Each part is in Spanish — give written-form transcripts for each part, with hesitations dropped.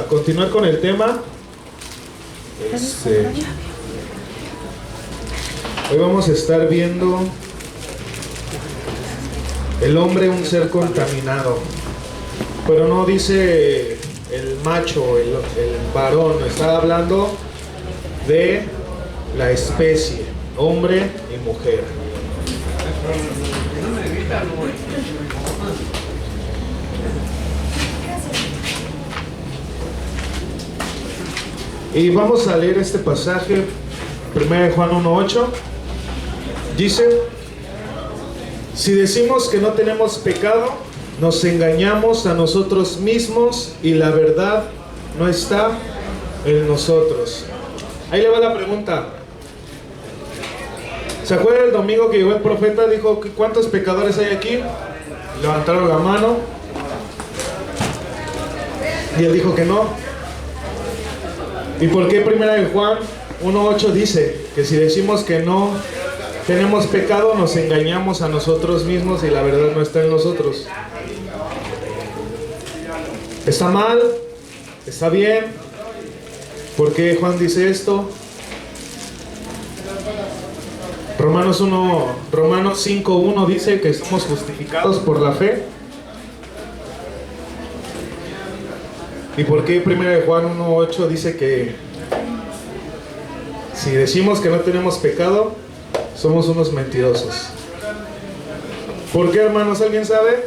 continuar con el tema. Hoy vamos a estar viendo el hombre, un ser contaminado. Pero no dice el macho, el varón, está hablando de la especie, hombre y mujer. Y vamos a leer este pasaje, 1 Juan 1:8. Dice: si decimos que no tenemos pecado, nos engañamos a nosotros mismos y la verdad no está en nosotros. Ahí le va la pregunta. ¿Se acuerda el domingo que llegó el profeta? Dijo: ¿cuántos pecadores hay aquí? Levantaron la mano. Y él dijo que no. ¿Y por qué 1 Juan 1:8 dice que si decimos que no tenemos pecado, nos engañamos a nosotros mismos y la verdad no está en nosotros? ¿Está mal? ¿Está bien? ¿Por qué Juan dice esto? Romanos 5:1 dice que somos justificados por la fe. ¿Y por qué 1 Juan 1:8 dice que si decimos que no tenemos pecado, somos unos mentirosos? ¿Por qué, hermanos? ¿Alguien sabe?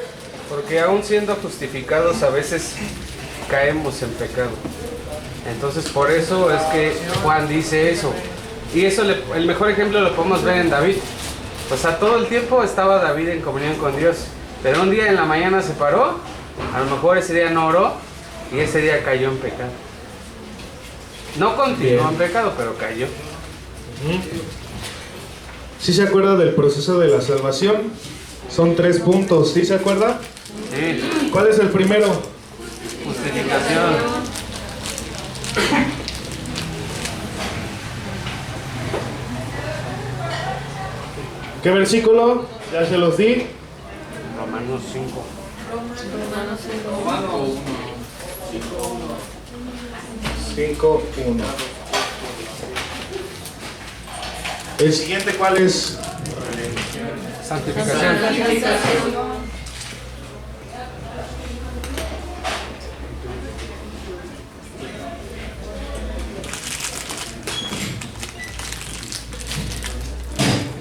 Porque aún siendo justificados a veces caemos en pecado. Entonces por eso es que Juan dice eso. Y eso, el mejor ejemplo lo podemos ver en David. O sea, todo el tiempo estaba David en comunión con Dios. Pero un día en la mañana se paró, a lo mejor ese día no oró y ese día cayó en pecado. No continuó en pecado, pero cayó. ¿Sí se acuerda del proceso de la salvación? Son 3 puntos, ¿sí se acuerda? Sí. ¿Cuál es el primero? Justificación. ¿Qué versículo? Ya se los di. Romanos 5. Romanos 5:1. ¿El siguiente cuál es? Santificación.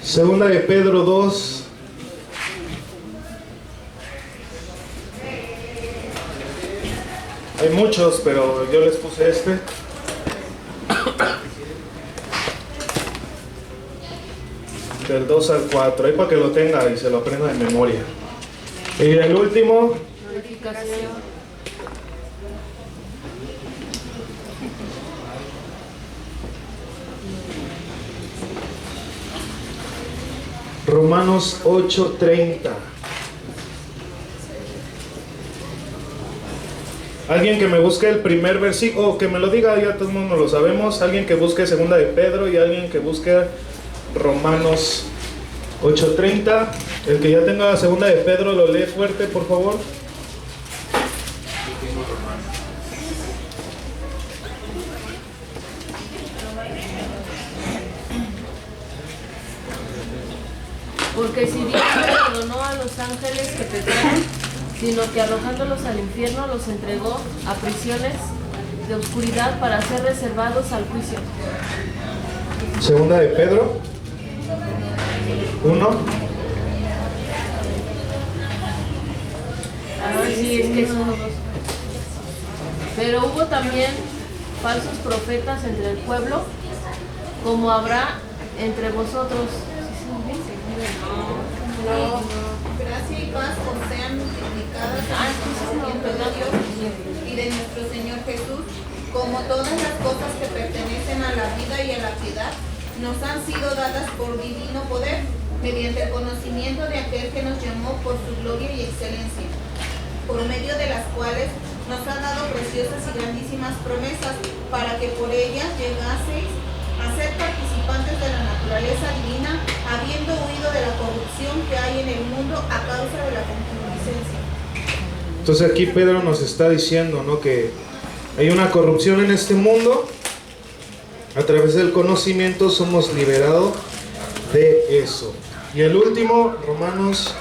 Segunda de Pedro 2. Hay muchos, pero yo les puse este. Del 2 al 4, ahí para que lo tenga y se lo aprenda de memoria. Y el último, Romanos 8:30. Alguien que me busque el primer versículo, o que me lo diga, ya todo el mundo lo sabemos. Alguien que busque segunda de Pedro y alguien que busque Romanos 8:30. El que ya tenga la segunda de Pedro lo lee fuerte, por favor. Porque si Dios no perdonó a los ángeles que pecaron, sino que arrojándolos al infierno los entregó a prisiones de oscuridad para ser reservados al juicio. Segunda de Pedro 1. Sí, es que son dos. Pero hubo también falsos profetas entre el pueblo, como habrá entre vosotros. No, gracia y paz os sean multiplicadas en el de Dios y de nuestro Señor Jesús, como todas las cosas que pertenecen a la vida y a la piedad, nos han sido dadas por divino poder, mediante el conocimiento de aquel que nos llamó por su gloria y excelencia, por medio de las cuales nos ha dado preciosas y grandísimas promesas, para que por ellas llegaseis a ser participantes de la naturaleza divina, habiendo huido de la corrupción que hay en el mundo a causa de la concupiscencia. Entonces aquí Pedro nos está diciendo, ¿no?, que Hay una corrupción en este mundo. A través del conocimiento somos liberados de eso. Y el último, Romanos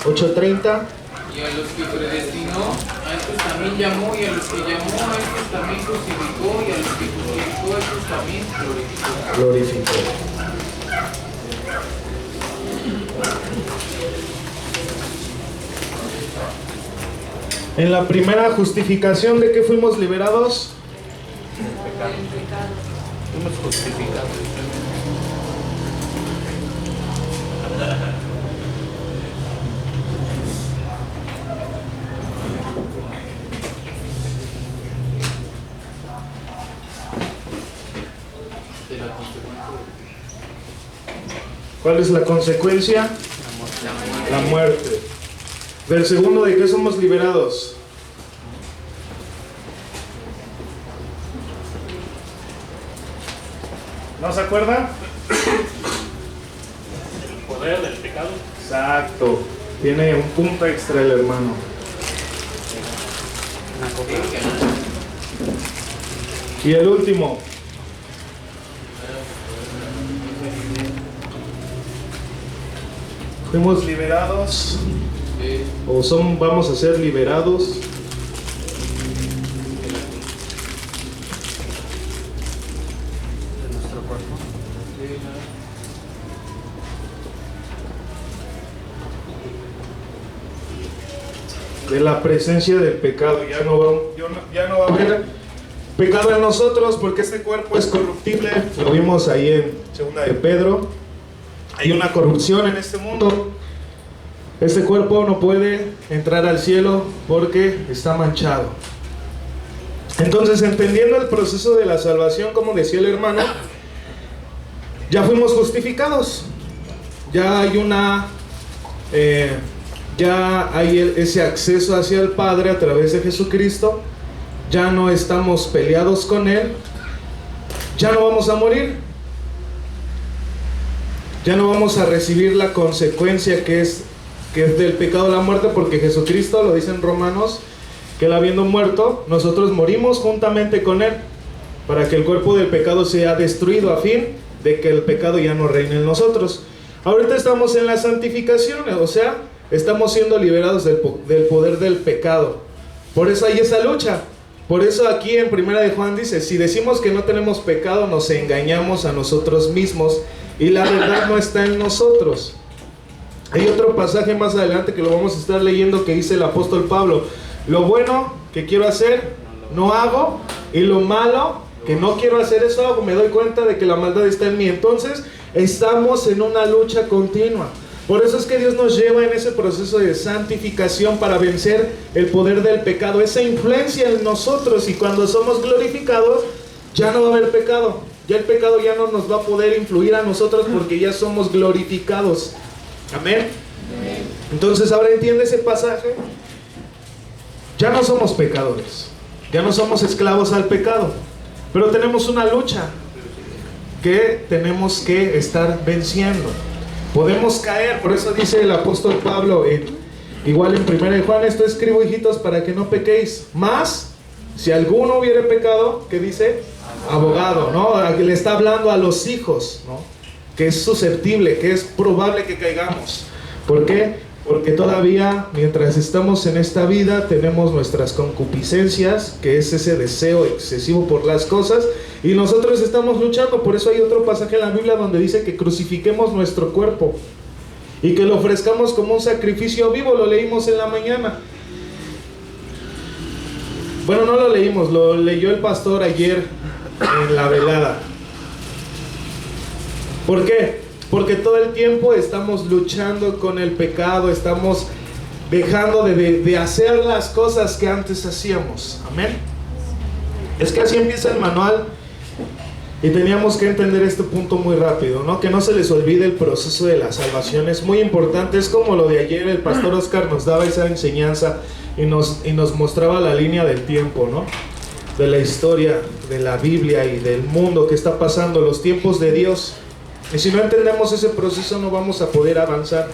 8:30. Y a los que predestinó, a estos también llamó, y a los que llamó, a estos también crucificó, y a los que crucificó, a estos también glorificó. En la primera justificación, ¿de qué fuimos liberados? Fuimos justificados. ¿Cuál es la consecuencia? La muerte. Del segundo, ¿de qué somos liberados? ¿No se acuerda? El poder del pecado. Exacto. Tiene un punto extra el hermano. Y el último. Fuimos liberados. Vamos a ser liberados De nuestro cuerpo. de la presencia del pecado. Ya no va a haber pecado en nosotros, porque este cuerpo es corruptible. Lo vimos ahí en 2 de Pedro. Hay una corrupción en este mundo. Este cuerpo no puede entrar al cielo porque está manchado. Entonces, entendiendo el proceso de la salvación, como decía el hermano, ya fuimos justificados. Ya hay ese acceso hacia el Padre a través de Jesucristo. Ya no estamos peleados con Él. Ya no vamos a morir. Ya no vamos a recibir la consecuencia que es del pecado la muerte, porque Jesucristo, lo dice en Romanos, que Él habiendo muerto, nosotros morimos juntamente con Él, para que el cuerpo del pecado sea destruido, a fin de que el pecado ya no reine en nosotros. Ahorita estamos en la santificación, o sea, estamos siendo liberados del poder del pecado. Por eso hay esa lucha. Por eso aquí en 1 de Juan dice, si decimos que no tenemos pecado, nos engañamos a nosotros mismos y la verdad no está en nosotros. Hay otro pasaje más adelante que lo vamos a estar leyendo, que dice el apóstol Pablo: lo bueno que quiero hacer no hago, y lo malo que no quiero hacer eso hago. Me doy cuenta de que la maldad está en mí. Entonces estamos en una lucha continua. Por eso es que Dios nos lleva en ese proceso de santificación, para vencer el poder del pecado, esa influencia en nosotros. Y cuando somos glorificados, ya no va a haber pecado. Ya el pecado ya no nos va a poder influir a nosotros, porque ya somos glorificados. Amén. Entonces ahora entiende ese pasaje. Ya no somos pecadores, ya no somos esclavos al pecado, pero tenemos una lucha que tenemos que estar venciendo. Podemos caer, por eso dice el apóstol Pablo igual en 1 de Juan: esto escribo, hijitos, para que no pequéis. Mas si alguno hubiere pecado, ¿qué dice? Abogado, ¿no? Le está hablando a los hijos, ¿no? Que es susceptible, que es probable que caigamos. ¿Por qué? Porque todavía, mientras estamos en esta vida, tenemos nuestras concupiscencias, que es ese deseo excesivo por las cosas, y nosotros estamos luchando. Por eso hay otro pasaje en la Biblia donde dice que crucifiquemos nuestro cuerpo y que lo ofrezcamos como un sacrificio vivo. Lo leímos en la mañana. Bueno, no lo leímos, lo leyó el pastor ayer en la velada. ¿Por qué? Porque todo el tiempo estamos luchando con el pecado, estamos dejando de hacer las cosas que antes hacíamos. Amén. Es que así empieza el manual, y teníamos que entender este punto muy rápido, ¿no? Que no se les olvide el proceso de la salvación, es muy importante. Es como lo de ayer, el pastor Oscar nos daba esa enseñanza y nos mostraba la línea del tiempo, ¿no? De la historia, de la Biblia y del mundo que está pasando, los tiempos de Dios. Y si no entendemos ese proceso, no vamos a poder avanzar.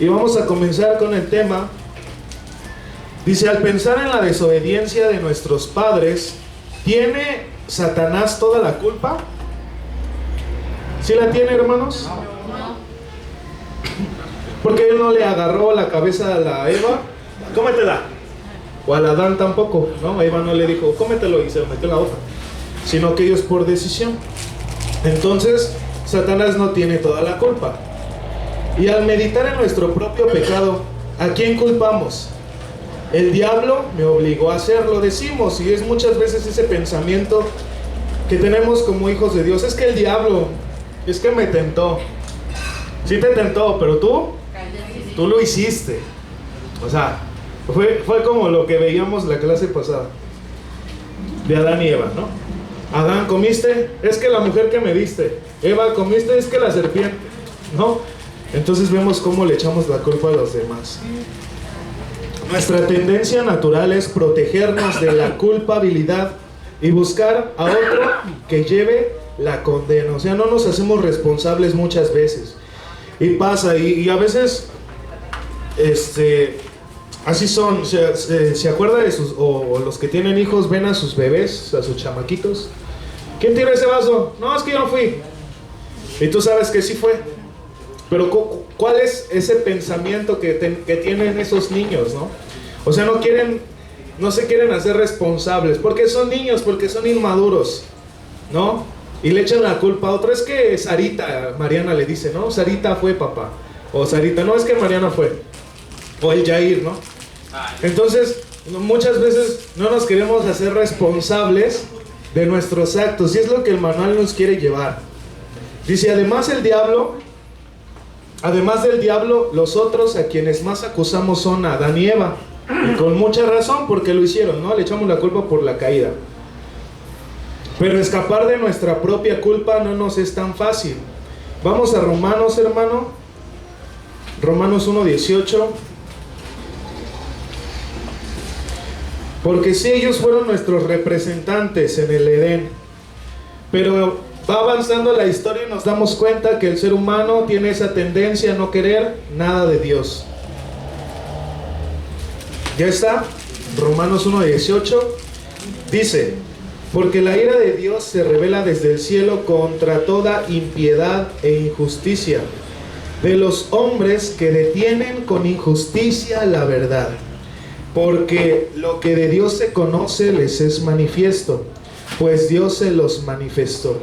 Y vamos a comenzar con el tema Dice, al pensar en la desobediencia de nuestros padres, ¿tiene Satanás toda la culpa? ¿Sí la tiene, hermanos? Porque él no le agarró la cabeza a la Eva, cómetela. O al Adán tampoco, ¿no? Eva no le dijo, cómetelo, y se lo metió en la boca. Sino que ellos por decisión. Entonces, Satanás no tiene toda la culpa. Y al meditar en nuestro propio pecado, ¿a quién culpamos? El diablo me obligó a hacerlo, decimos, y es muchas veces ese pensamiento que tenemos como hijos de Dios. Es que el diablo, es que me tentó. Sí te tentó, pero tú lo hiciste. O sea, fue como lo que veíamos la clase pasada de Adán y Eva, ¿no? Adán, ¿comiste? Es que la mujer que me diste. Eva, ¿comiste? Es que la serpiente, ¿no? Entonces vemos cómo le echamos la culpa a los demás. Nuestra tendencia natural es protegernos de la culpabilidad y buscar a otro que lleve la condena. O sea, no nos hacemos responsables muchas veces. Y pasa, y a veces, así son. O sea, ¿se acuerda de o los que tienen hijos ven a sus bebés, a sus chamaquitos? ¿Quién tiró ese vaso? No, es que yo no fui. Y tú sabes que sí fue. Pero ¿cuál es ese pensamiento que tienen esos niños, no? O sea, no se quieren hacer responsables, porque son niños, porque son inmaduros, ¿no? Y le echan la culpa a otro. Es que Sarita, Mariana le dice, ¿no? Sarita fue, papá. O Sarita, no, es que Mariana fue. O el Jair, ¿no? Entonces, muchas veces no nos queremos hacer responsables de nuestros actos, y es lo que el manual nos quiere llevar. Dice, además del diablo, los otros a quienes más acusamos son a Adán y Eva. Y con mucha razón, porque lo hicieron, ¿no? Le echamos la culpa por la caída. Pero escapar de nuestra propia culpa no nos es tan fácil. Vamos a Romanos, hermano. Romanos 1:18. Porque sí, ellos fueron nuestros representantes en el Edén. Pero va avanzando la historia y nos damos cuenta que el ser humano tiene esa tendencia a no querer nada de Dios. Ya está, Romanos 1:18 dice, porque la ira de Dios se revela desde el cielo contra toda impiedad e injusticia de los hombres que detienen con injusticia la verdad, porque lo que de Dios se conoce les es manifiesto, pues Dios se los manifestó,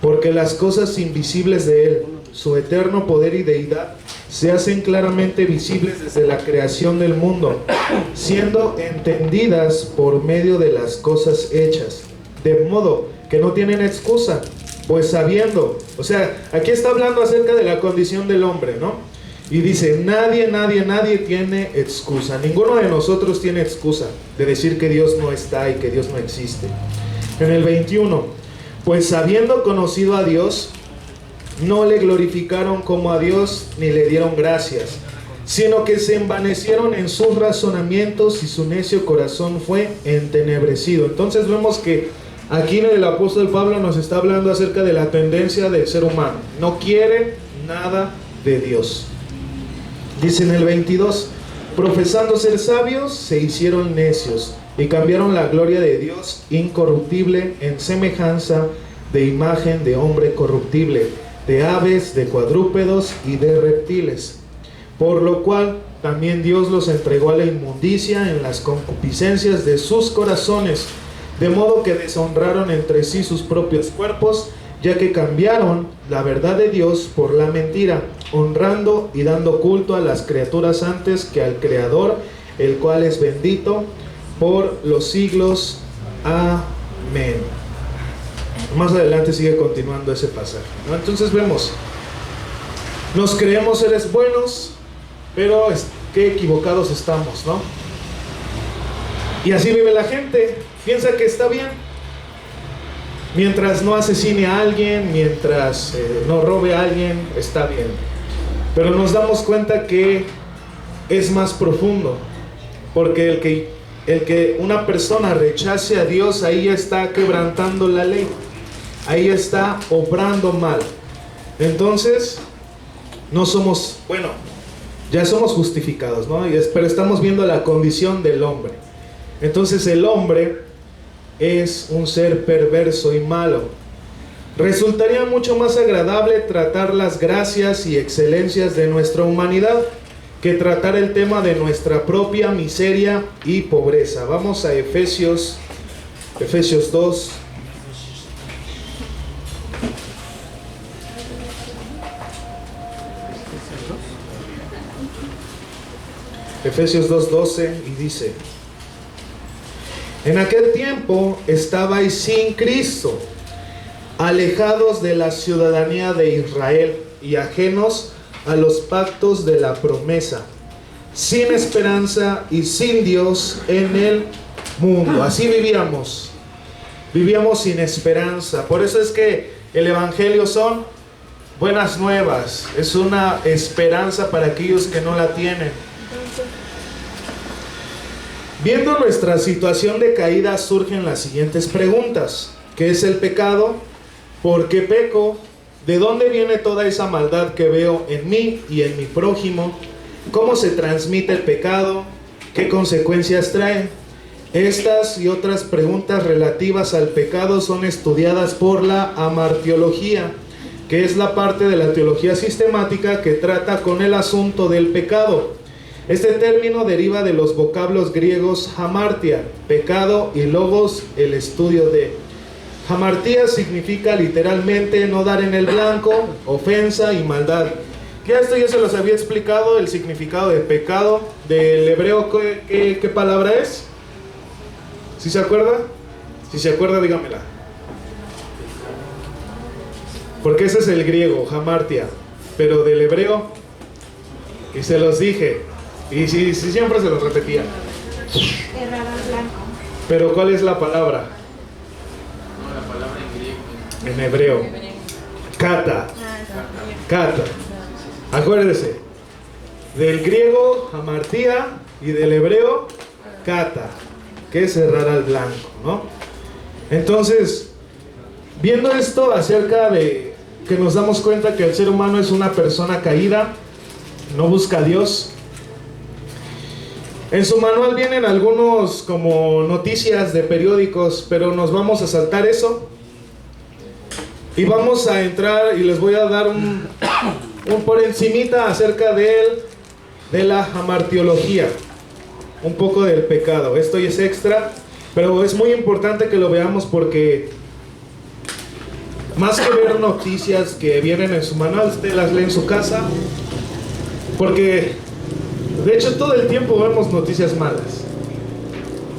porque las cosas invisibles de Él, su eterno poder y deidad, se hacen claramente visibles desde la creación del mundo, siendo entendidas por medio de las cosas hechas, de modo que no tienen excusa, pues sabiendo, o sea, aquí está hablando acerca de la condición del hombre, ¿no? Y dice, nadie tiene excusa, ninguno de nosotros tiene excusa de decir que Dios no está y que Dios no existe. En el 21, pues habiendo conocido a Dios, no le glorificaron como a Dios ni le dieron gracias, sino que se envanecieron en sus razonamientos y su necio corazón fue entenebrecido. Entonces vemos que aquí el apóstol Pablo nos está hablando acerca de la tendencia del ser humano. No quiere nada de Dios. Dice en el 22, profesando ser sabios, se hicieron necios y cambiaron la gloria de Dios incorruptible en semejanza de imagen de hombre corruptible, de aves, de cuadrúpedos y de reptiles, por lo cual también Dios los entregó a la inmundicia en las concupiscencias de sus corazones, de modo que deshonraron entre sí sus propios cuerpos, ya que cambiaron la verdad de Dios por la mentira, honrando y dando culto a las criaturas antes que al Creador, el cual es bendito por los siglos. Amén. Más adelante sigue continuando ese pasaje, ¿no? Entonces vemos, nos creemos seres buenos, pero qué equivocados estamos, ¿no? Y así vive la gente, piensa que está bien, mientras no asesine a alguien, mientras no robe a alguien, está bien. Pero nos damos cuenta que es más profundo, porque el que una persona rechace a Dios, ahí está quebrantando la ley, ahí está obrando mal. Entonces, no somos, bueno, Ya somos justificados, ¿no? Pero estamos viendo la condición del hombre. Entonces el hombre es un ser perverso y malo. Resultaría mucho más agradable tratar las gracias y excelencias de nuestra humanidad que tratar el tema de nuestra propia miseria y pobreza. Vamos a Efesios 2. Efesios 2:12 y dice: en aquel tiempo estabais sin Cristo, alejados de la ciudadanía de Israel y ajenos a los pactos de la promesa, sin esperanza y sin Dios en el mundo. Así vivíamos sin esperanza. Por eso es que el evangelio son buenas nuevas, es una esperanza para aquellos que no la tienen. Viendo nuestra situación de caída, surgen las siguientes preguntas: ¿qué es el pecado? ¿Por qué peco? ¿De dónde viene toda esa maldad que veo en mí y en mi prójimo? ¿Cómo se transmite el pecado? ¿Qué consecuencias trae? Estas y otras preguntas relativas al pecado son estudiadas por la amartiología, que es la parte de la teología sistemática que trata con el asunto del pecado. Este término deriva de los vocablos griegos hamartia, pecado, y logos, el estudio de. Hamartia significa literalmente no dar en el blanco, ofensa y maldad. Ya esto ya se los había explicado, el significado de pecado. Del hebreo, ¿qué palabra es? ¿Sí se acuerda? Si se acuerda, dígamela. Porque ese es el griego, hamartia. Pero del hebreo, y se los dije, y si siempre se los repetía. Errar al blanco. Pero ¿cuál es la palabra? No, la palabra en griego. En hebreo. Kata. Kata. Acuérdese. Del griego, hamartia, y del hebreo, kata, que es errar al blanco, ¿no? Entonces, viendo esto acerca de que nos damos cuenta que el ser humano es una persona caída, no busca a Dios. En su manual vienen algunos como noticias de periódicos, pero nos vamos a saltar eso y vamos a entrar y les voy a dar un por encimita acerca de la hamartiología, un poco del pecado. Esto ya es extra, pero es muy importante que lo veamos porque más que ver noticias que vienen en su manual, usted las lee en su casa, porque de hecho todo el tiempo vemos noticias malas.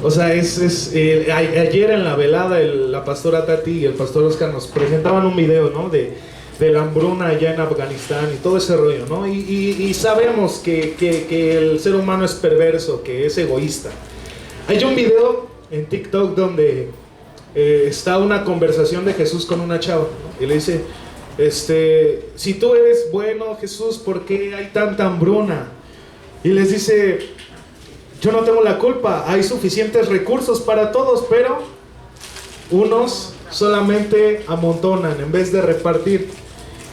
O sea, ayer en la velada la pastora Tati y el pastor Oscar nos presentaban un video, ¿no? de la hambruna allá en Afganistán y todo ese rollo, ¿no? Y sabemos que el ser humano es perverso, que es egoísta. Hay un video en TikTok donde está una conversación de Jesús con una chava, ¿no? Y le dice, si tú eres bueno, Jesús, ¿por qué hay tanta hambruna? Y les dice, yo no tengo la culpa, hay suficientes recursos para todos, pero unos solamente amontonan en vez de repartir.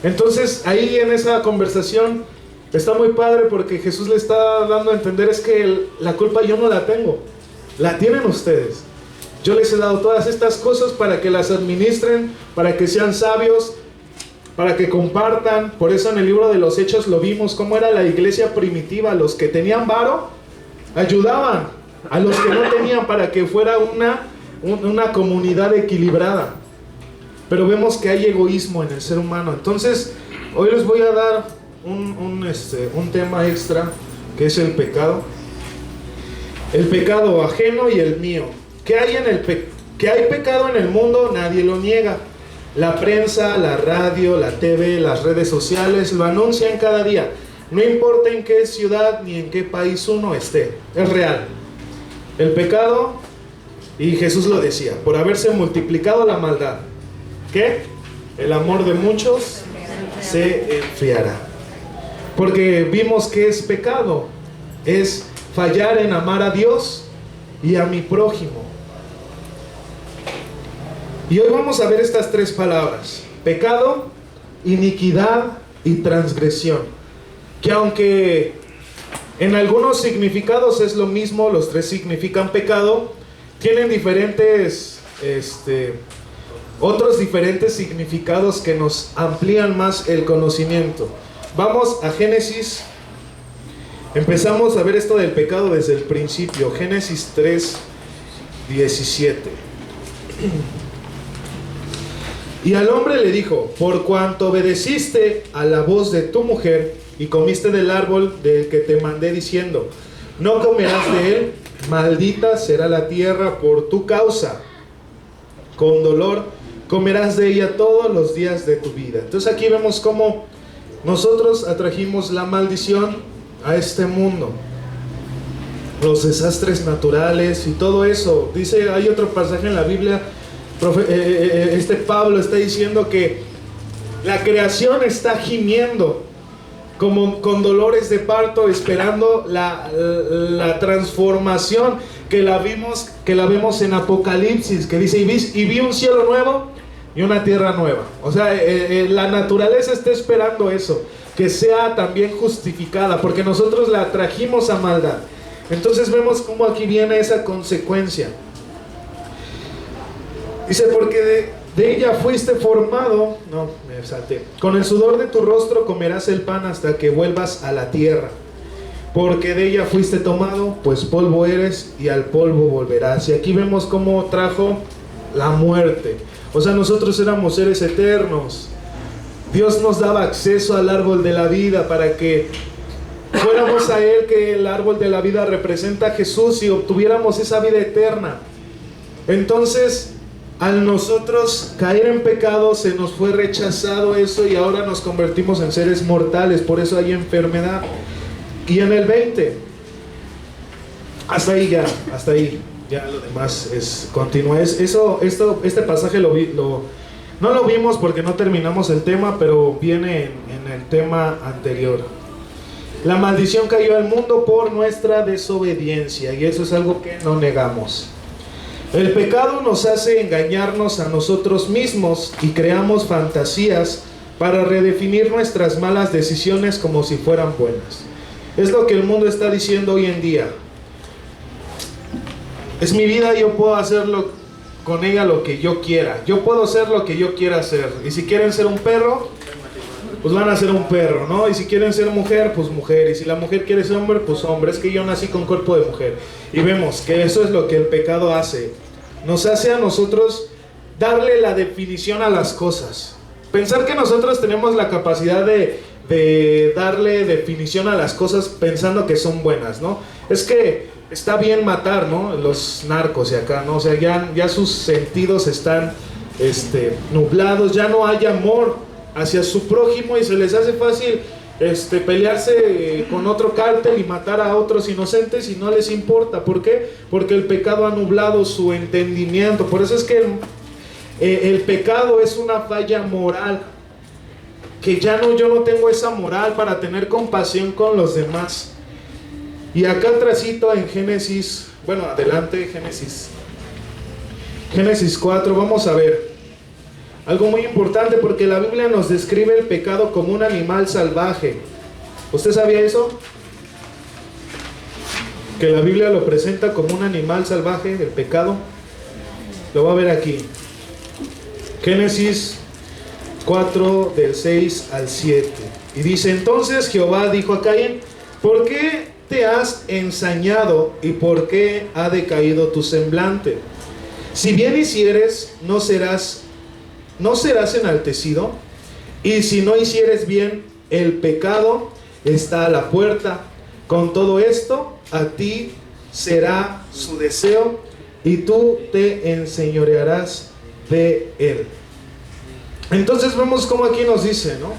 Entonces ahí en esa conversación está muy padre porque Jesús le está dando a entender es que la culpa yo no la tengo, la tienen ustedes. Yo les he dado todas estas cosas para que las administren, para que sean sabios, para que compartan. Por eso en el libro de los Hechos lo vimos cómo era la iglesia primitiva. Los que tenían varo ayudaban a los que no tenían para que fuera una comunidad equilibrada. Pero vemos que hay egoísmo en el ser humano. Entonces hoy les voy a dar un tema extra, que es el pecado. El pecado ajeno y el mío. ¿Qué hay que hay pecado en el mundo? Nadie lo niega. La prensa, la radio, la TV, las redes sociales lo anuncian cada día. No importa en qué ciudad ni en qué país uno esté, es real. El pecado, y Jesús lo decía, por haberse multiplicado la maldad, ¿qué? El amor de muchos se enfriará. Porque vimos que es pecado, es fallar en amar a Dios y a mi prójimo. Y hoy vamos a ver estas tres palabras: pecado, iniquidad y transgresión. Que aunque En algunos significados es lo mismo, los tres significan pecado, tienen diferentes, otros diferentes significados que nos amplían más el conocimiento. Vamos a Génesis, empezamos a ver esto del pecado desde el principio, Génesis 3:17. Y al hombre le dijo: por cuanto obedeciste a la voz de tu mujer y comiste del árbol del que te mandé diciendo, no comerás de él, maldita será la tierra por tu causa, con dolor comerás de ella todos los días de tu vida. Entonces aquí vemos cómo nosotros atrajimos la maldición a este mundo, los desastres naturales y todo eso. Dice, hay otro pasaje en la Biblia, Pablo está diciendo que la creación está gimiendo como con dolores de parto, esperando la transformación que la vemos en Apocalipsis, que dice, y vi un cielo nuevo y una tierra nueva. O sea, la naturaleza está esperando eso, que sea también justificada, porque nosotros la trajimos a maldad. Entonces vemos cómo aquí viene esa consecuencia. Dice, porque de ella fuiste formado, no, me salté, con el sudor de tu rostro comerás el pan hasta que vuelvas a la tierra, porque de ella fuiste tomado, pues polvo eres y al polvo volverás. Y aquí vemos cómo trajo la muerte. O sea, nosotros éramos seres eternos. Dios nos daba acceso al árbol de la vida para que fuéramos a Él, que el árbol de la vida representa a Jesús, y obtuviéramos esa vida eterna. Entonces, al nosotros caer en pecado, se nos fue rechazado eso y ahora nos convertimos en seres mortales. Por eso hay enfermedad. Y en el 20, hasta ahí ya lo demás continúa. Este pasaje no lo vimos porque no terminamos el tema, pero viene en el tema anterior. La maldición cayó al mundo por nuestra desobediencia, y eso es algo que no negamos. El pecado nos hace engañarnos a nosotros mismos y creamos fantasías para redefinir nuestras malas decisiones como si fueran buenas. Es lo que el mundo está diciendo hoy en día. Es mi vida, yo puedo hacerlo con ella lo que yo quiera. Yo puedo hacer lo que yo quiera hacer. Y si quieren ser un perro, pues van a ser un perro, ¿no? Y si quieren ser mujer, pues mujer. Y si la mujer quiere ser hombre, pues hombre. Es que yo nací con cuerpo de mujer. Y vemos que eso es lo que el pecado hace. Nos hace a nosotros darle la definición a las cosas. Pensar que nosotros tenemos la capacidad de darle definición a las cosas pensando que son buenas, ¿no? Es que está bien matar, ¿no? Los narcos y acá, ¿no? O sea, ya sus sentidos están nublados, ya no hay amor hacia su prójimo y se les hace fácil pelearse con otro cártel y matar a otros inocentes y no les importa. ¿Por qué? Porque el pecado ha nublado su entendimiento. Por eso es que el pecado es una falla moral, que yo no tengo esa moral para tener compasión con los demás. Y acá atrásito en Génesis, bueno, adelante, Génesis 4, vamos a ver algo muy importante, porque la Biblia nos describe el pecado como un animal salvaje. ¿Usted sabía eso? Que la Biblia lo presenta como un animal salvaje, el pecado. Lo va a ver aquí. Génesis 4, del 6 al 7. Y dice, entonces Jehová dijo a Caín, ¿por qué te has ensañado y por qué ha decaído tu semblante? Si bien hicieres, no serás enaltecido, y si no hicieres bien, el pecado está a la puerta. Con todo esto, a ti será su deseo, y tú te enseñorearás de él. Entonces vemos cómo aquí nos dice, ¿no?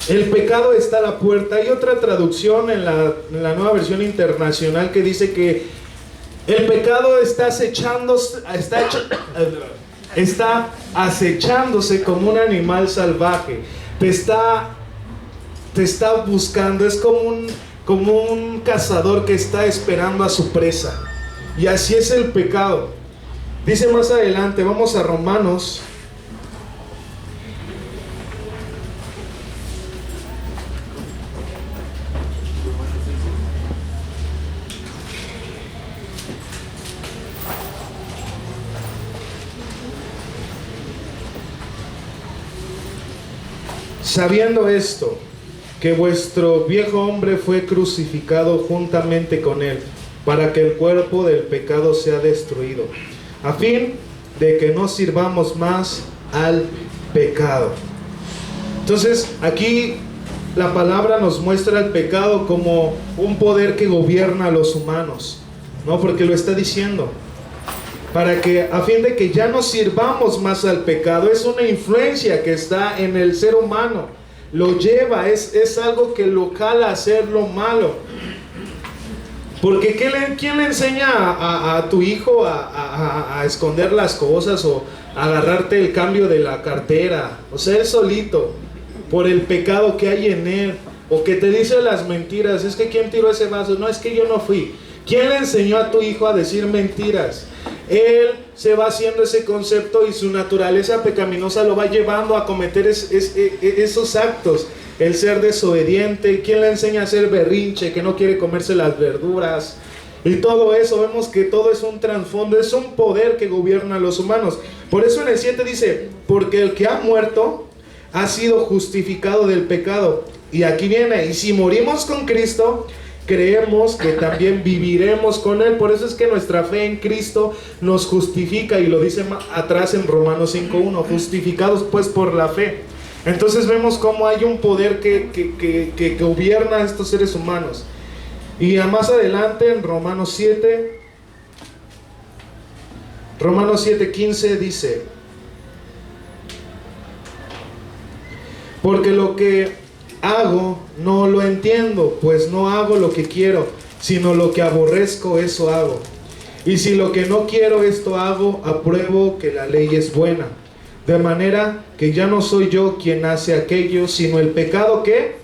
El pecado está a la puerta. Hay otra traducción en la Nueva Versión Internacional que dice que el pecado está acechándose como un animal salvaje. Te está buscando. Es como un cazador que está esperando a su presa. Y así es el pecado. Dice más adelante, vamos a Romanos. sabiendo esto, que vuestro viejo hombre fue crucificado juntamente con él, para que el cuerpo del pecado sea destruido, a fin de que no sirvamos más al pecado. Entonces, aquí la palabra nos muestra el pecado como un poder que gobierna a los humanos, ¿no? Porque lo está diciendo, para que a fin de que ya no sirvamos más al pecado. Es una influencia que está en el ser humano, lo lleva, es algo que lo jala a hacer lo malo. Porque ¿quién le enseña a tu hijo a esconder las cosas o a agarrarte el cambio de la cartera? O sea, él solito, por el pecado que hay en él, o que te dice las mentiras. Es que ¿quién tiró ese vaso? No, es que yo no fui. ¿Quién le enseñó a tu hijo a decir mentiras? Él se va haciendo ese concepto y su naturaleza pecaminosa lo va llevando a cometer esos actos. El ser desobediente. ¿Quién le enseña a hacer berrinche, que no quiere comerse las verduras? Y todo eso, vemos que todo es un trasfondo, es un poder que gobierna a los humanos. Por eso en el 7 dice, porque el que ha muerto ha sido justificado del pecado. Y aquí viene, y si morimos con Cristo, creemos que también viviremos con Él. Por eso es que nuestra fe en Cristo nos justifica, y lo dice atrás en Romanos 5:1, justificados pues por la fe. Entonces vemos cómo hay un poder que gobierna a estos seres humanos. Y más adelante en Romanos 7:15 dice, porque lo que hago no lo entiendo, pues no hago lo que quiero, sino lo que aborrezco, eso hago. Y si lo que no quiero, esto hago, apruebo que la ley es buena. De manera que ya no soy yo quien hace aquello, sino el pecado que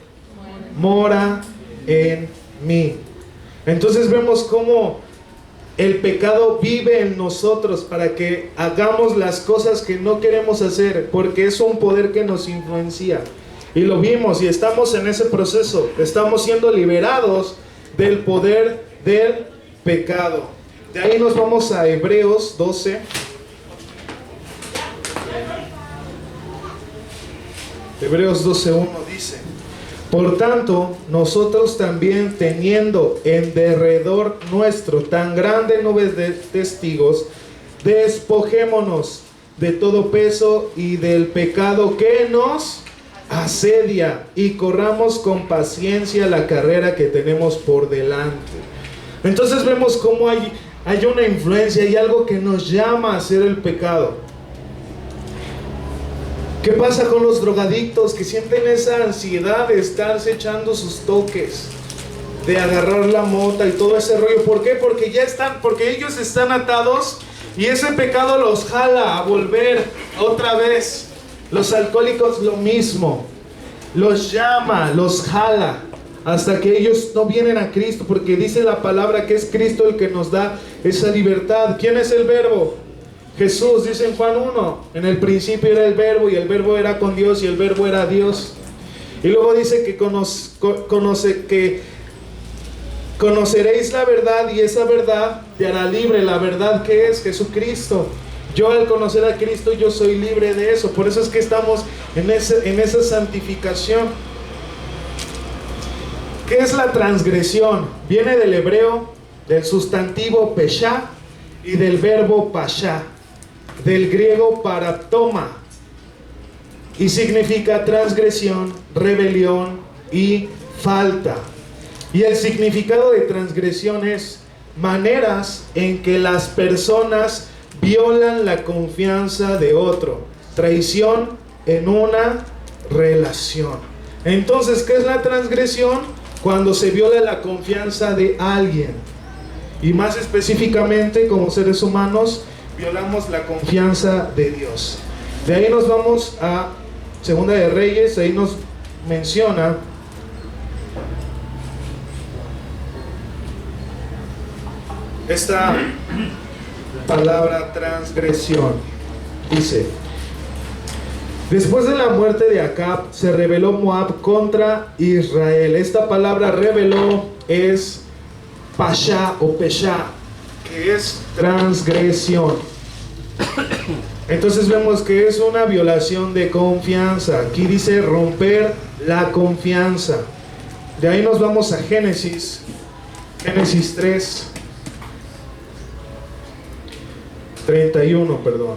mora en mí. Entonces vemos cómo el pecado vive en nosotros para que hagamos las cosas que no queremos hacer, porque es un poder que nos influencia. Y lo vimos y estamos en ese proceso. Estamos siendo liberados del poder del pecado. De ahí nos vamos a Hebreos 12. Hebreos 12:1 dice: por tanto, nosotros también, teniendo en derredor nuestro tan grande nube de testigos, despojémonos de todo peso y del pecado que nos asedia, y corramos con paciencia la carrera que tenemos por delante. Entonces vemos cómo hay una influencia y algo que nos llama a hacer el pecado. ¿Qué pasa con los drogadictos que sienten esa ansiedad de estarse echando sus toques, de agarrar la mota y todo ese rollo? ¿Por qué? Porque ellos están atados y ese pecado los jala a volver otra vez. Los alcohólicos lo mismo, los llama, los jala hasta que ellos no vienen a Cristo, porque dice la palabra que es Cristo el que nos da esa libertad. ¿Quién es el Verbo? Jesús. Dice en Juan 1, en el principio era el Verbo, y el Verbo era con Dios, y el Verbo era Dios. Y luego dice que conoceréis la verdad, y esa verdad te hará libre. La verdad que es Jesucristo. Yo, al conocer a Cristo, yo soy libre de eso. Por eso es que estamos en esa santificación. ¿Qué es la transgresión? Viene del hebreo, del sustantivo peshá y del verbo pashá, del griego paraptoma, y significa transgresión, rebelión y falta. Y el significado de transgresión es maneras en que las personas violan la confianza de otro, traición en una relación. Entonces, ¿qué es la transgresión? Cuando se viola la confianza de alguien, y más específicamente como seres humanos violamos la confianza de Dios. De ahí nos vamos a Segunda de Reyes. Ahí nos menciona esta palabra transgresión. Dice: después de la muerte de Acab, se rebeló Moab contra Israel. Esta palabra rebeló es Pashá o Peshá, que es transgresión. Entonces vemos que es una violación de confianza. Aquí dice romper la confianza. De ahí nos vamos a Génesis 3, 31, perdón.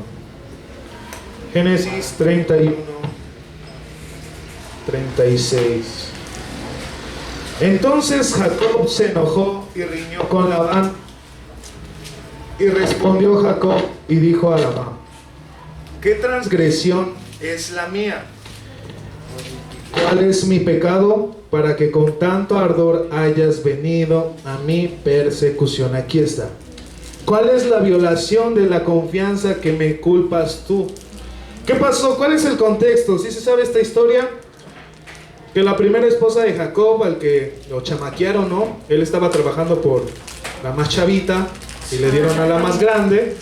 Génesis 31, 36. Entonces Jacob se enojó y riñó con Labán. Y respondió Jacob y dijo a Labán: ¿qué transgresión es la mía? ¿Cuál es mi pecado para que con tanto ardor hayas venido a mi persecución? Aquí está. ¿Cuál es la violación de la confianza que me culpas tú? ¿Qué pasó? ¿Cuál es el contexto? ¿Sí se sabe esta historia? Que la primera esposa de Jacob, al que lo chamaquearon, ¿no? Él estaba trabajando por la más chavita y le dieron a la más grande.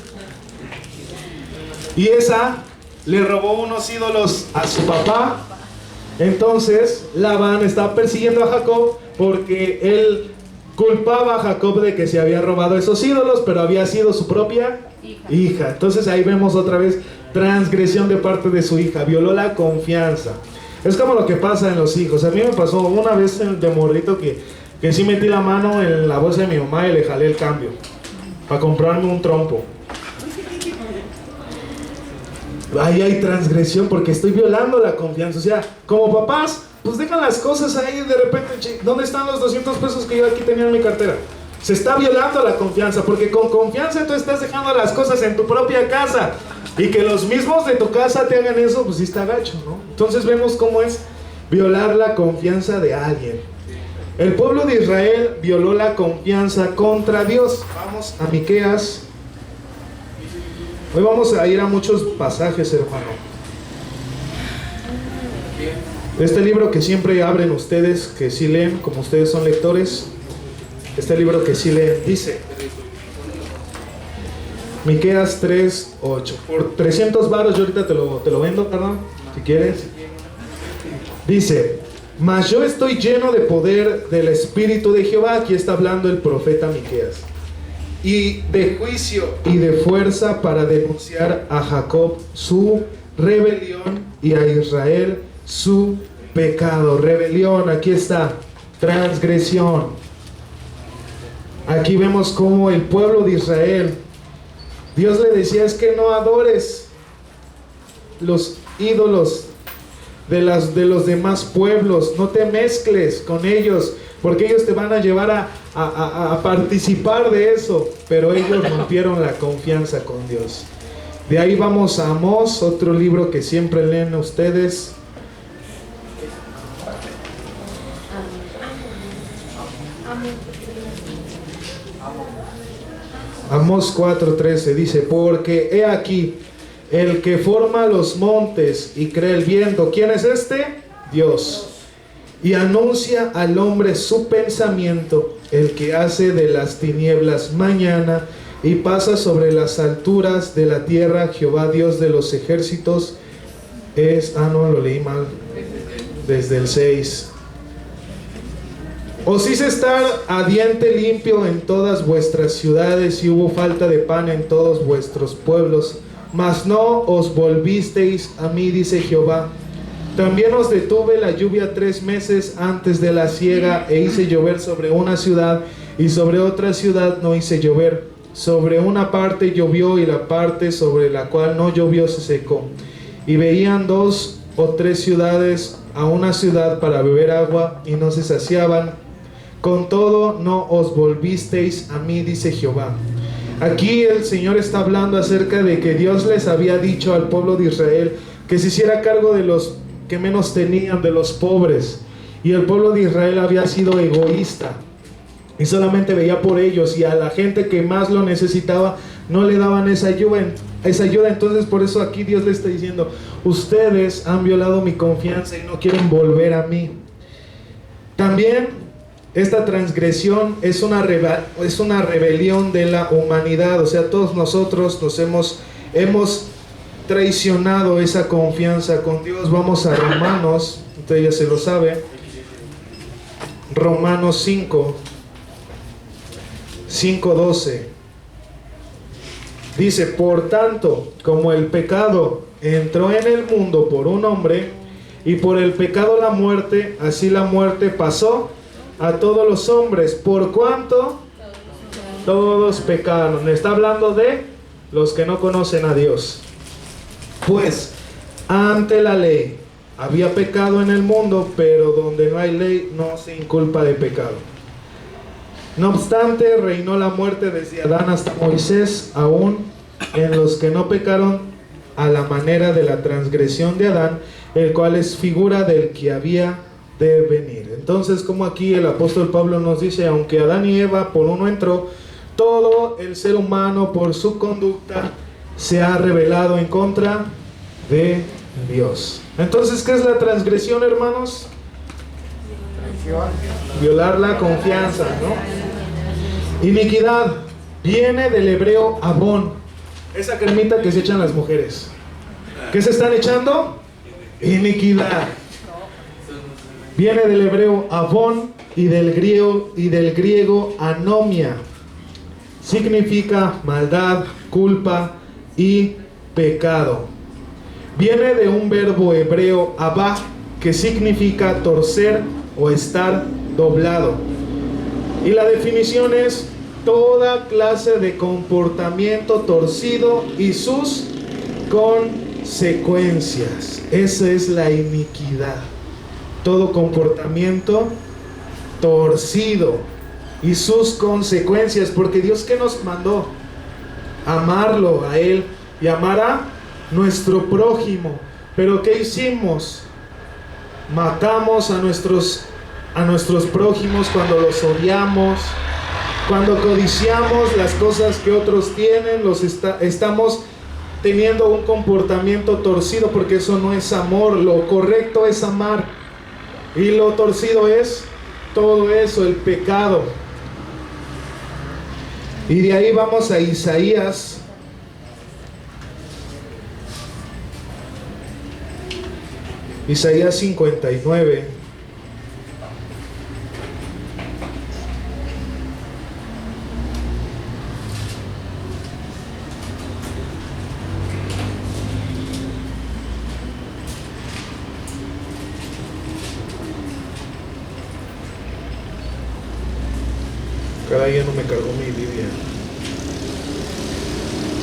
Y esa le robó unos ídolos a su papá. Entonces Labán está persiguiendo a Jacob porque él culpaba a Jacob de que se había robado esos ídolos, pero había sido su propia hija. Entonces ahí vemos otra vez transgresión de parte de su hija, violó la confianza. Es como lo que pasa en los hijos. A mí me pasó una vez de morrito que sí metí la mano en la bolsa de mi mamá y le jalé el cambio para comprarme un trompo. Ahí hay transgresión porque estoy violando la confianza. O sea, como papás, pues dejan las cosas ahí de repente. ¿Dónde están los 200 pesos que yo aquí tenía en mi cartera? Se está violando la confianza, porque con confianza tú estás dejando las cosas en tu propia casa. Y que los mismos de tu casa te hagan eso, pues sí está gacho, ¿no? Entonces vemos cómo es violar la confianza de alguien. El pueblo de Israel violó la confianza contra Dios. Vamos a Miqueas. Hoy vamos a ir a muchos pasajes, hermano. Este libro que siempre abren ustedes, que sí leen, como ustedes son lectores. Este libro que sí leen, dice Miqueas 3:8. Por 300 varos, yo ahorita te lo vendo, perdón, si quieres. Dice: mas yo estoy lleno de poder del Espíritu de Jehová. Aquí está hablando el profeta Miqueas. Y de juicio y de fuerza para denunciar a Jacob su rebelión y a Israel su pecado. Rebelión, aquí está. Transgresión. Aquí vemos cómo el pueblo de Israel, Dios le decía: es que no adores los ídolos de los demás pueblos, no te mezcles con ellos, porque ellos te van a llevar a participar de eso. Pero ellos rompieron la confianza con Dios. De ahí vamos a Amós, otro libro que siempre leen ustedes. Amós 4:13 dice: porque he aquí el que forma los montes y crea el viento. ¿Quién es este? Dios. Y anuncia al hombre su pensamiento, el que hace de las tinieblas mañana y pasa sobre las alturas de la tierra. Jehová Dios de los ejércitos es... no, lo leí mal. Desde el 6. Os hice estar a diente limpio en todas vuestras ciudades, y hubo falta de pan en todos vuestros pueblos, mas no os volvisteis a mí, dice Jehová. También os detuve la lluvia 3 meses antes de la siega, e hice llover sobre una ciudad, y sobre otra ciudad no hice llover. Sobre una parte llovió, y la parte sobre la cual no llovió se secó. Y veían 2 o 3 ciudades a una ciudad para beber agua, y no se saciaban. Con todo no os volvisteis a mí, dice Jehová. Aquí el Señor está hablando acerca de que Dios les había dicho al pueblo de Israel que se hiciera cargo de los que menos tenían, de los pobres. Y el pueblo de Israel había sido egoísta y solamente veía por ellos, y a la gente que más lo necesitaba no le daban esa ayuda. Entonces por eso aquí Dios le está diciendo: ustedes han violado mi confianza y no quieren volver a mí. También esta transgresión es una rebelión de la humanidad. O sea, todos nosotros hemos traicionado esa confianza con Dios. Vamos a Romanos, usted ya se lo sabe. Romanos 5:12. Dice, por tanto, como el pecado entró en el mundo por un hombre, y por el pecado la muerte, así la muerte pasó a todos los hombres. ¿Por cuánto? Todos pecaron. Está hablando de los que no conocen a Dios. Pues, ante la ley había pecado en el mundo, pero donde no hay ley no se inculpa de pecado. No obstante, reinó la muerte desde Adán hasta Moisés, aún en los que no pecaron a la manera de la transgresión de Adán, el cual es figura del que había de venir. Entonces, como aquí el apóstol Pablo nos dice, aunque Adán y Eva por uno entró, todo el ser humano por su conducta se ha rebelado en contra de Dios. Entonces, ¿qué es la transgresión, hermanos? Violar la confianza, ¿no? Iniquidad viene del hebreo abón, esa cremita que se echan las mujeres. ¿Qué se están echando? Iniquidad. Viene del hebreo abón y del griego anomia. Significa maldad, culpa y pecado. Viene de un verbo hebreo abá, que significa torcer o estar doblado. Y la definición es toda clase de comportamiento torcido y sus consecuencias. Esa es la iniquidad. Todo comportamiento torcido y sus consecuencias. Porque Dios, ¿qué nos mandó? Amarlo a Él y amar a nuestro prójimo. Pero ¿qué hicimos? Matamos a nuestros prójimos cuando los odiamos, cuando codiciamos las cosas que otros tienen, estamos teniendo un comportamiento torcido, porque eso no es amor. Lo correcto es amar, y lo torcido es todo eso, el pecado. Y de ahí vamos a Isaías. Isaías 59. Caray, ya no me cargó mi Biblia.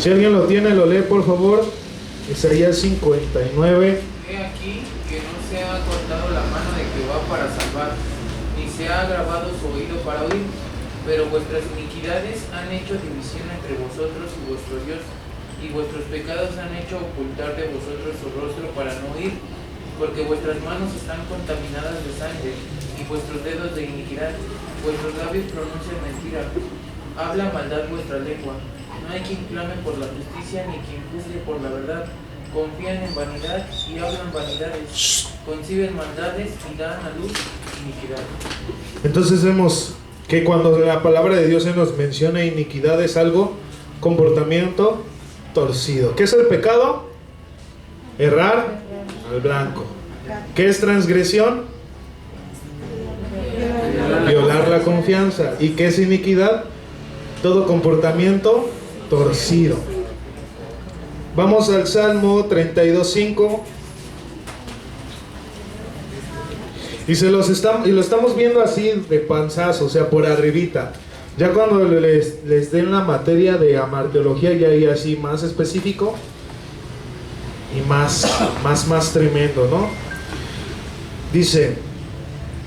Si alguien lo tiene, lo lee, por favor. Isaías 59. He aquí que no se ha cortado la mano de Jehová para salvar, ni se ha agravado su oído para oír, pero vuestras iniquidades han hecho división entre vosotros y vuestro Dios, y vuestros pecados han hecho ocultar de vosotros su rostro para no oír, porque vuestras manos están contaminadas de sangre, y vuestros dedos de iniquidad, vuestros labios pronuncian mentira, habla maldad vuestra lengua. No hay quien clame por la justicia, ni quien juzgue por la verdad. Confían en vanidad y hablan vanidades, conciben maldades y dan a luz iniquidad. Entonces vemos que cuando la palabra de Dios se nos menciona iniquidad, es algo, comportamiento torcido. ¿Qué es el pecado? Errar al blanco. ¿Qué es transgresión? Violar la confianza. ¿Y qué es iniquidad? Todo comportamiento torcido. Vamos al Salmo 32:5. Y lo estamos viendo así de panzazo, o sea, por arribita. Ya cuando les den la materia de amarteología, ya hay así más específico y más tremendo, ¿no? Dice: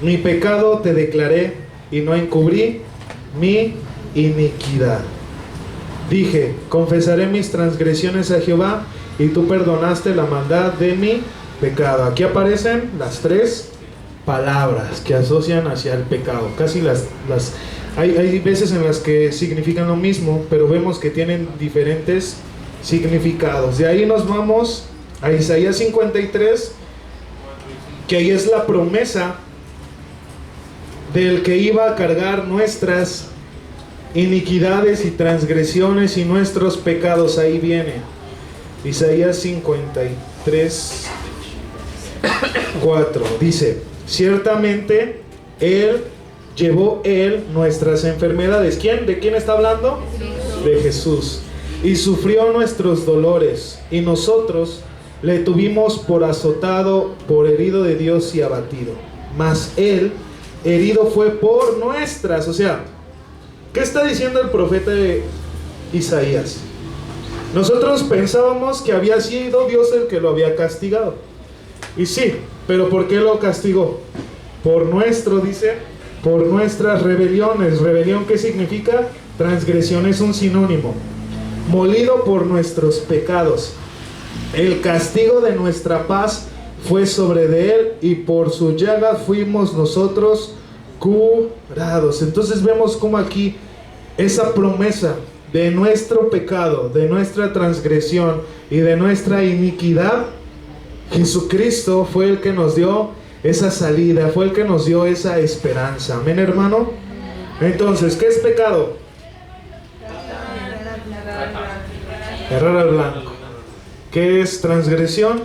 mi pecado te declaré y no encubrí mi iniquidad. Dije, confesaré mis transgresiones a Jehová, y tú perdonaste la maldad de mi pecado. Aquí aparecen las tres palabras que asocian hacia el pecado. Casi hay veces en las que significan lo mismo, pero vemos que tienen diferentes significados. De ahí nos vamos a Isaías 53, que ahí es la promesa del que iba a cargar nuestras iniquidades y transgresiones y nuestros pecados. Ahí viene Isaías 53, 4. Dice: ciertamente llevó él nuestras enfermedades. ¿Quién? ¿De quién está hablando? De Jesús. y sufrió nuestros dolores, y nosotros le tuvimos por azotado, por herido de Dios y abatido. Mas Él herido fue por nuestras. O sea, ¿qué está diciendo el profeta de Isaías? Nosotros pensábamos que había sido Dios el que lo había castigado. Y sí, pero ¿por qué lo castigó? Por nuestro, dice, por nuestras rebeliones. ¿Rebelión qué significa? Transgresión es un sinónimo. Molido por nuestros pecados. El castigo de nuestra paz fue sobre de Él, y por su llaga fuimos nosotros curados. Entonces vemos como aquí esa promesa de nuestro pecado, de nuestra transgresión y de nuestra iniquidad, Jesucristo fue el que nos dio esa salida, fue el que nos dio esa esperanza. Amén, hermano. Entonces, ¿qué es pecado? Errar al blanco. ¿Qué es transgresión?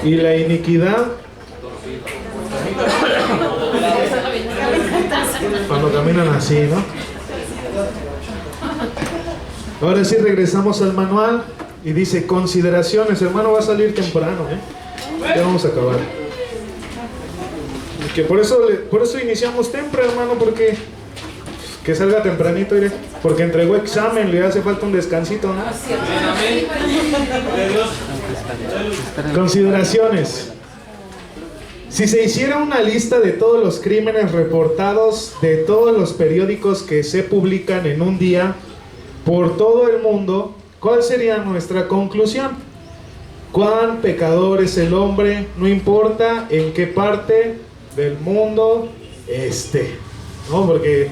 Y la iniquidad, cuando caminan así, ¿no? Ahora sí regresamos al manual y dice consideraciones. Hermano, va a salir temprano, ya vamos a acabar. Y que por eso iniciamos temprano, hermano, porque que salga tempranito, mire, porque entregó examen, le hace falta un descansito, ¿no? Consideraciones. Si se hiciera una lista de todos los crímenes reportados de todos los periódicos que se publican en un día por todo el mundo, ¿cuál sería nuestra conclusión? Cuán pecador es el hombre, no importa en qué parte del mundo esté, ¿no? Porque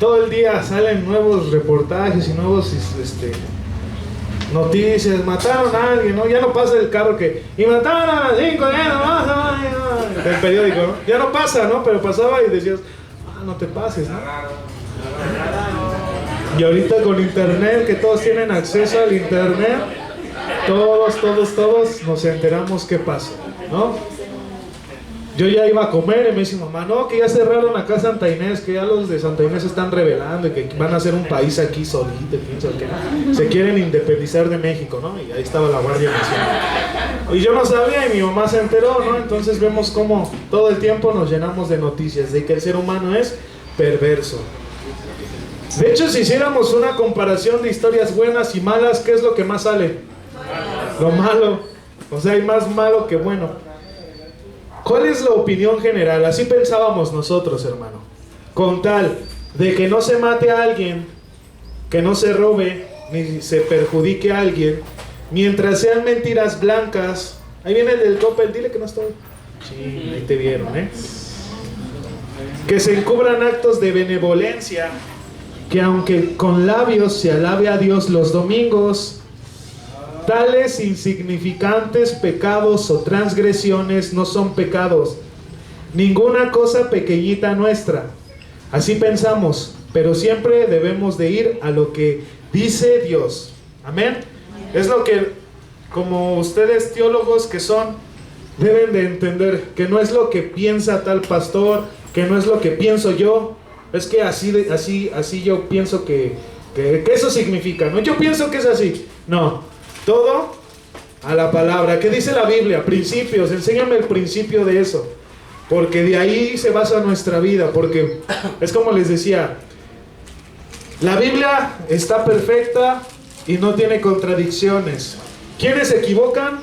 todo el día salen nuevos reportajes y nuevos noticias. Mataron a alguien, ¿no? Ya no pasa el carro y mataron a las 5 del periódico, ¿no? Ya no pasa, ¿no? Pero pasaba y decías, no te pases, ¿no? Y ahorita con internet, que todos tienen acceso al internet, todos nos enteramos qué pasa, ¿no? Yo ya iba a comer y me dice mamá, no, que ya cerraron acá Santa Inés, que ya los de Santa Inés se están rebelando y que van a hacer un país aquí solito, que se quieren independizar de México, ¿no? Y ahí estaba la Guardia Nacional. Y yo no sabía y mi mamá se enteró, ¿no? Entonces vemos cómo todo el tiempo nos llenamos de noticias de que el ser humano es perverso. De hecho, si hiciéramos una comparación de historias buenas y malas, ¿qué es lo que más sale? Lo malo. O sea, hay más malo que bueno. ¿Cuál es la opinión general? Así pensábamos nosotros, hermano. Con tal de que no se mate a alguien, que no se robe, ni se perjudique a alguien, mientras sean mentiras blancas. Ahí viene el del Coppel, dile que no estoy. Sí, ahí te vieron, ¿eh? Que se encubran actos de benevolencia, que aunque con labios se alabe a Dios los domingos, tales insignificantes pecados o transgresiones no son pecados, ninguna cosa pequeñita nuestra. Así pensamos, pero siempre debemos de ir a lo que dice Dios. Amén. Es lo que, como ustedes teólogos que son, deben de entender, que no es lo que piensa tal pastor, que no es lo que pienso yo. Es que así yo pienso que eso significa, ¿no? Yo pienso que es así. No. Todo a la palabra. ¿Qué dice la Biblia? Principios. Enséñame el principio de eso. Porque de ahí se basa nuestra vida. Porque es como les decía, la Biblia está perfecta y no tiene contradicciones. ¿Quiénes se equivocan?